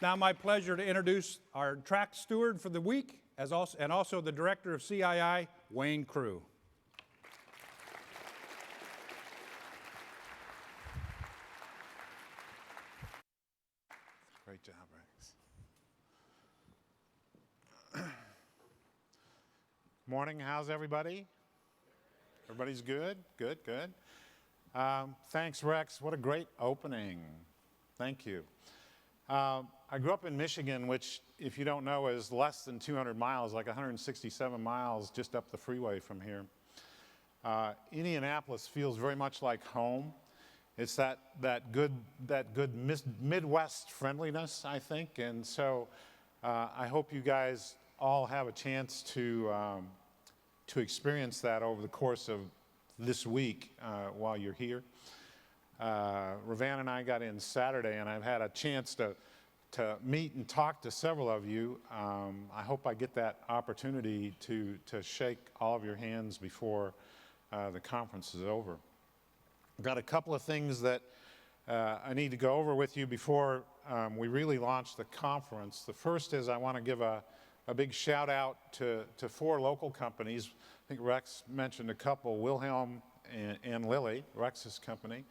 now my pleasure to introduce our track steward for the week, and also the director of CII, Wayne Crew. Great job, Rex. Morning, how's everybody? Everybody's good? Good, good. Thanks, Rex. What a great opening. Thank you. I grew up in Michigan, which, if you don't know, is less than 200 miles, like 167 miles just up the freeway from here. Indianapolis feels very much like home. It's that good Midwest friendliness, I think, and so I hope you guys all have a chance to experience that over the course of this week while you're here. Ravan and I got in Saturday, and I've had a chance to meet and talk to several of you. I hope I get that opportunity to shake all of your hands before the conference is over. I've got a couple of things that I need to go over with you before we really launch the conference. The first is I want to give a big shout out to 4 local companies. I think Rex mentioned a couple, Wilhelm and Lilly, Rex's company.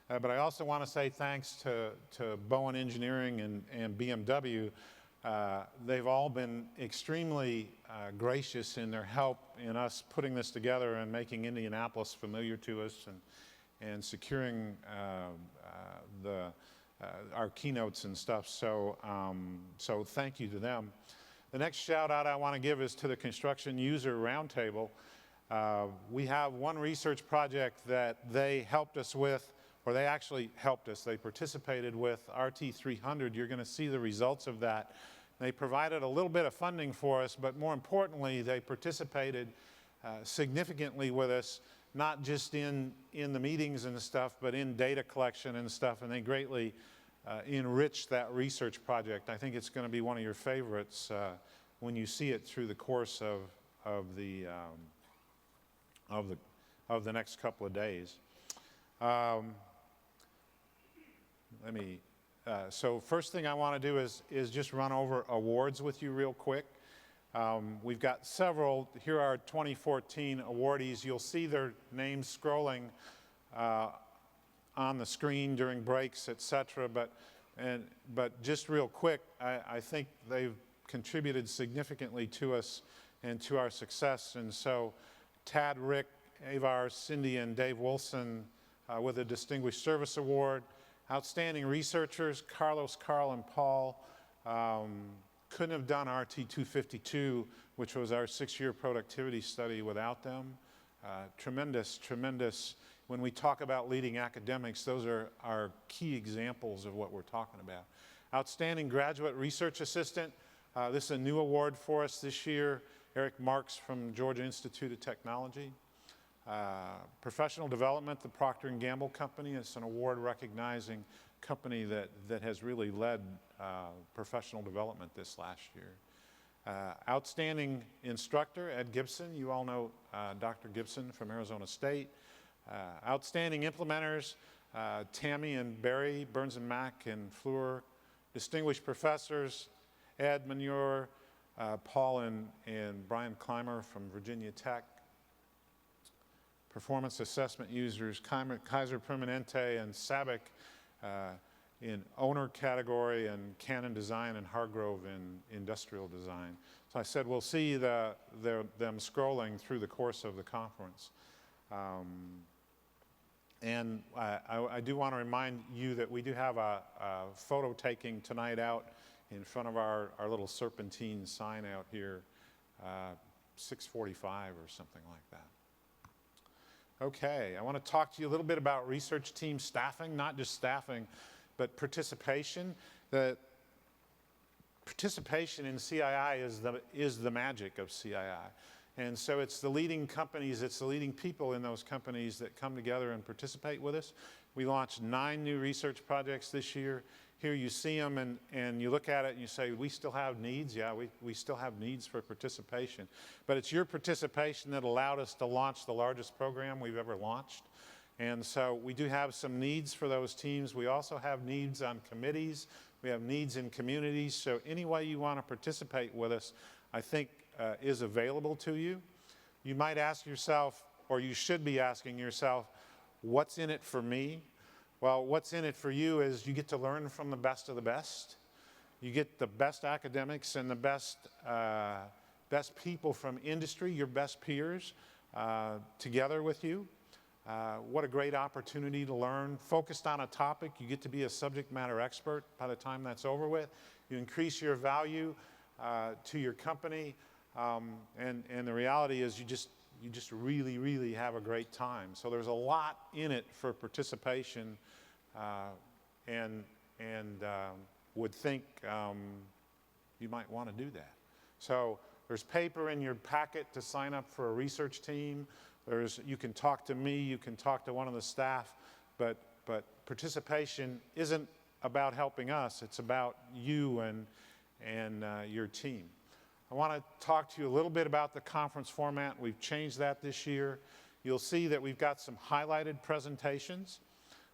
But I also want to say thanks to Bowen Engineering and BMW. They've all been extremely gracious in their help in us putting this together and making Indianapolis familiar to us and securing our keynotes and stuff. So thank you to them. The next shout out I want to give is to the Construction User Roundtable. We have one research project that they helped us with, or they actually helped us. They participated with RT300. You're going to see the results of that. They provided a little bit of funding for us, but more importantly, they participated significantly with us, not just in the meetings and stuff, but in data collection and stuff, and they greatly enriched that research project. I think it's going to be one of your favorites when you see it through the course of the next couple of days. So first thing I want to do is just run over awards with you real quick. We've got several. Here are 2014 awardees. You'll see their names scrolling on the screen during breaks, etc. But just real quick, I think they've contributed significantly to us and to our success. And so Tad, Rick, Avar, Cindy, and Dave Wilson with a Distinguished Service Award. Outstanding researchers, Carlos, Carl, and Paul. Couldn't have done RT252, which was our 6-year productivity study, without them. Tremendous, tremendous. When we talk about leading academics, those are our key examples of what we're talking about. Outstanding graduate research assistant. This is a new award for us this year. Eric Marks from Georgia Institute of Technology. Professional development, the Procter & Gamble Company. It's an award recognizing a company that has really led professional development this last year. Outstanding instructor, Ed Gibson. You all know Dr. Gibson from Arizona State. Outstanding implementers, Tammy and Barry, Burns and Mack and Fleur. Distinguished professors, Ed Manure, Paul and Brian Clymer from Virginia Tech. Performance assessment users, Kaiser Permanente and Sabic in owner category, and Canon Design and Hargrove in industrial design. So I said we'll see them scrolling through the course of the conference. And I do want to remind you that we do have a photo taking tonight out in front of our little serpentine sign out here, 6:45 or something like that. Okay, I want to talk to you a little bit about research team staffing, not just staffing, but participation. The participation in CII is the magic of CII. And so it's the leading companies, it's the leading people in those companies that come together and participate with us. We launched 9 new research projects this year. Here you see them and you look at it and you say, we still have needs. Yeah, we still have needs for participation. But it's your participation that allowed us to launch the largest program we've ever launched. And so we do have some needs for those teams. We also have needs on committees. We have needs in communities. So any way you want to participate with us, I think is available to you. You might ask yourself, or you should be asking yourself, what's in it for me? Well, what's in it for you is you get to learn from the best of the best. You get the best academics and the best people from industry, your best peers, together with you. What a great opportunity to learn. Focused on a topic, you get to be a subject matter expert by the time that's over with. You increase your value to your company, and the reality is you just really, really have a great time. So there's a lot in it for participation, and would think you might want to do that. So there's paper in your packet to sign up for a research team. You can talk to me, you can talk to one of the staff, but participation isn't about helping us, it's about you and your team. I want to talk to you a little bit about the conference format. We've changed that this year. You'll see that we've got some highlighted presentations.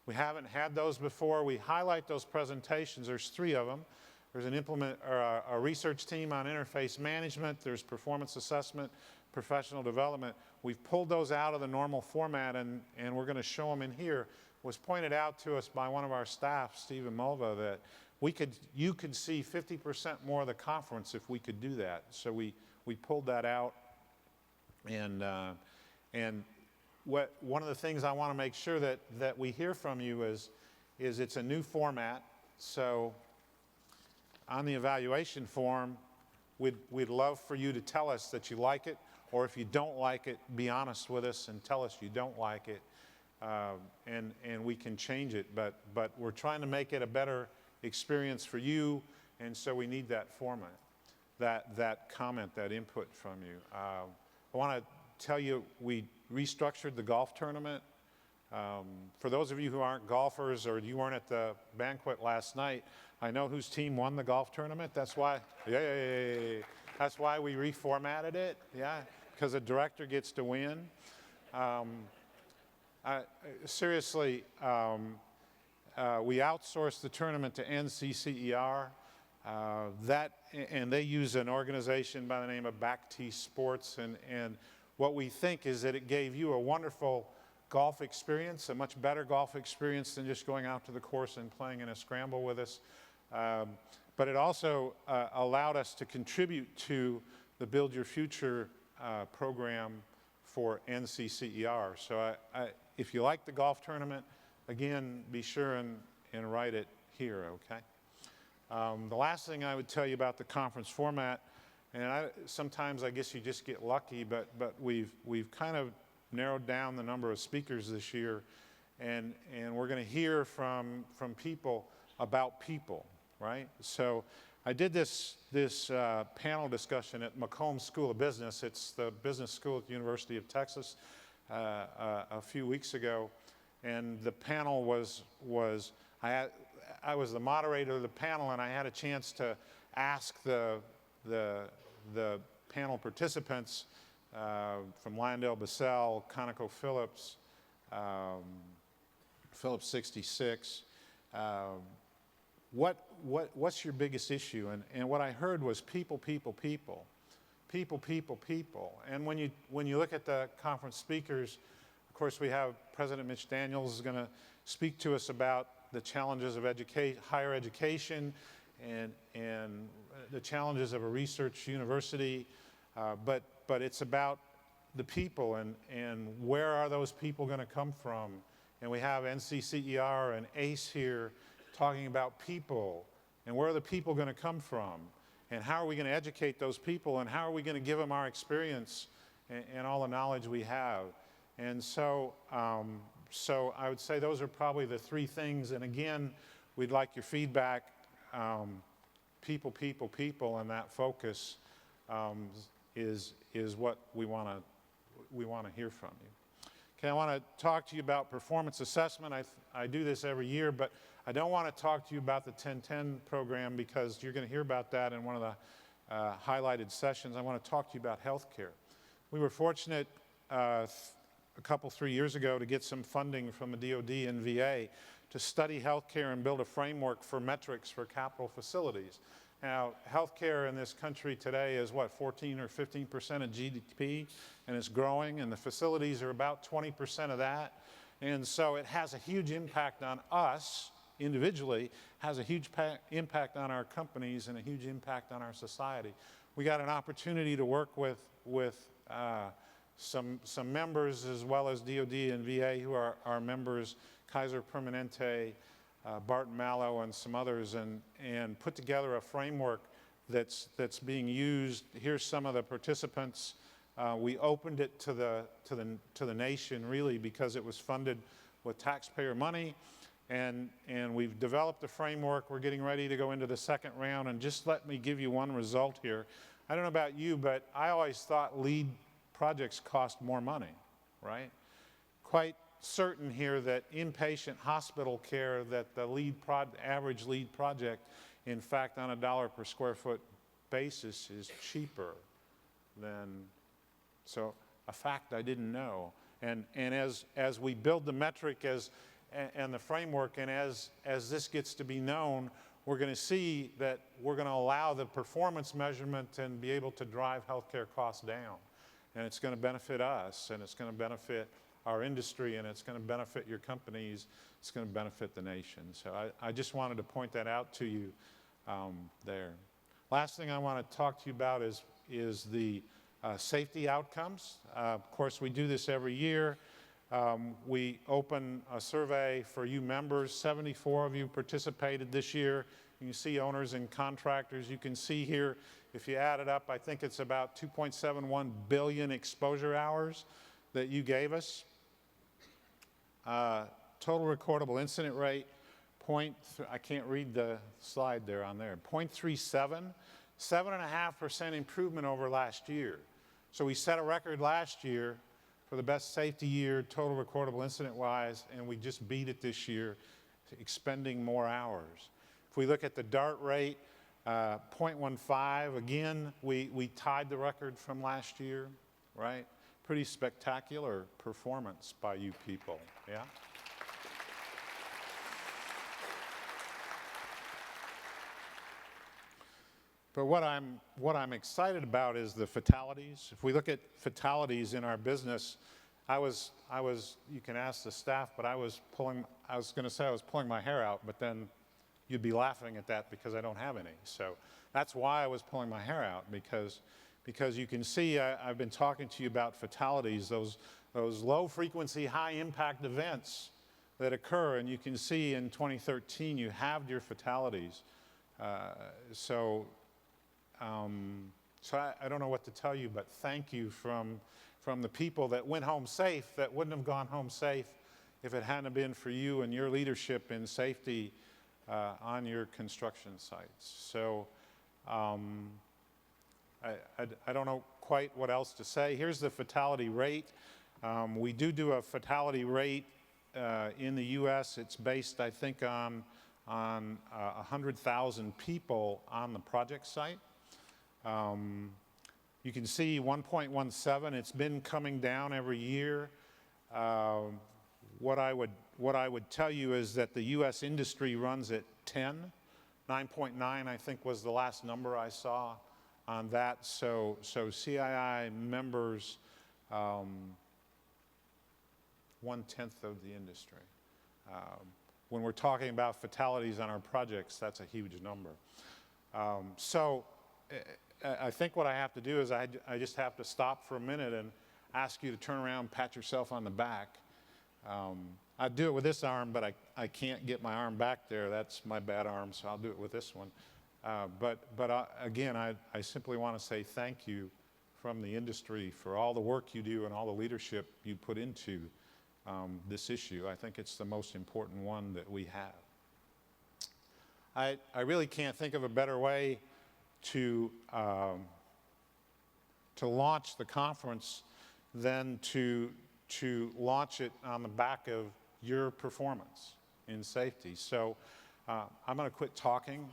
We haven't had those before. We highlight those presentations. There's 3 of them. There's a research team on interface management. There's performance assessment, professional development. We've pulled those out of the normal format, and we're going to show them in here. It was pointed out to us by one of our staff, Stephen Mulva, that you could see 50% more of the conference if we could do that. So we pulled that out, and one of the things I want to make sure that we hear from you is it's a new format. So on the evaluation form, we'd love for you to tell us that you like it, or if you don't like it, be honest with us and tell us you don't like it, and we can change it. But we're trying to make it a better experience for you, and so we need that format, that comment, that input from you. I want to tell you we restructured the golf tournament. For those of you who aren't golfers or you weren't at the banquet last night, I know whose team won the golf tournament. That's why, that's why we reformatted it, because the director gets to win. Seriously, we outsourced the tournament to NCCER. And they use an organization by the name of Backtee Sports, and what we think is that it gave you a wonderful golf experience, a much better golf experience than just going out to the course and playing in a scramble with us. But it also allowed us to contribute to the Build Your Future program for NCCER. So if you like the golf tournament, again, be sure and write it here, okay? The last thing I would tell you about the conference format, and sometimes I guess you just get lucky, but we've kind of narrowed down the number of speakers this year, and we're going to hear from people about people, right? So I did this panel discussion at Macomb School of Business. It's the business school at the University of Texas a few weeks ago, and the panel was I was the moderator of the panel, and I had a chance to ask the panel participants from LyondellBasell, ConocoPhillips, Phillips 66, what's your biggest issue? And what I heard was people, people, people. People, people, people. And when you look at the conference speakers, of course we have President Mitch Daniels is going to speak to us about the challenges of higher education and the challenges of a research university, but it's about the people and where are those people going to come from. And we have NCCER and ACE here talking about people and where are the people going to come from and how are we going to educate those people and how are we going to give them our experience and all the knowledge we have. And so I would say those are probably the 3 things. And again, we'd like your feedback. People, people, people, and that focus is what we want to hear from you. Okay, I want to talk to you about performance assessment. I do this every year, but I don't want to talk to you about the 1010 program because you're going to hear about that in one of the highlighted sessions. I want to talk to you about healthcare. We were fortunate a couple, 3 years ago to get some funding from the DOD and VA to study healthcare and build a framework for metrics for capital facilities. Now, healthcare in this country today is what, 14 or 15% of GDP, and it's growing, and the facilities are about 20% of that. And so it has a huge impact on us individually, has a huge impact on our companies, and a huge impact on our society. We got an opportunity to work with some members, as well as DOD and VA, who are our members, Kaiser Permanente, Barton Mallow, and some others, and put together a framework that's being used. Here's some of the participants. We opened it to the nation, really, because it was funded with taxpayer money, and we've developed a framework. We're getting ready to go into the second round, and just let me give you one result here. I don't know about you, but I always thought lead projects cost more money, right? Quite certain here that inpatient hospital care, that the average lead project, in fact, on a dollar per square foot basis, is cheaper than, so a fact I didn't know. And as we build the metric and the framework, and as this gets to be known, we're going to see that we're going to allow the performance measurement and be able to drive healthcare costs down. And it's going to benefit us, and it's going to benefit our industry, and it's going to benefit your companies. It's going to benefit the nation. So I just wanted to point that out to you there. Last thing I want to talk to you about is the safety outcomes. Of course, we do this every year. We open a survey for you members. 74 of you participated this year. You can see owners and contractors. You can see here, if you add it up, I think it's about 2.71 billion exposure hours that you gave us. Total recordable incident rate, I can't read the slide there on there, 0.37, 7.5% improvement over last year. So we set a record last year for the best safety year, total recordable incident-wise, and we just beat it this year, expending more hours. If we look at the DART rate, 0.15, again, we tied the record from last year, right? Pretty spectacular performance by you people, yeah? But what I'm excited about is the fatalities. If we look at fatalities in our business, you can ask the staff, but I was going to say I was pulling my hair out, but then you'd be laughing at that because I don't have any. So that's why I was pulling my hair out, because you can see I've been talking to you about fatalities, those low frequency, high impact events that occur, and you can see in 2013 you halved your fatalities. So I don't know what to tell you, but thank you from the people that went home safe, that wouldn't have gone home safe if it hadn't been for you and your leadership in safety on your construction sites. So I don't know quite what else to say. Here's the fatality rate. We do a fatality rate in the U.S. It's based, I think, on 100,000 people on the project site. You can see 1.17. It's been coming down every year. What I would tell you is that the U.S. industry runs at 10. 9.9, I think, was the last number I saw on that. So CII members, 1/10 of the industry. When we're talking about fatalities on our projects, that's a huge number. So I think what I have to do is I just have to stop for a minute and ask you to turn around, pat yourself on the back. I'd do it with this arm, but I can't get my arm back there. That's my bad arm, so I'll do it with this one. Again, I simply want to say thank you from the industry for all the work you do and all the leadership you put into this issue. I think it's the most important one that we have. I really can't think of a better way to launch the conference than to launch it on the back of your performance in safety. So I'm going to quit talking,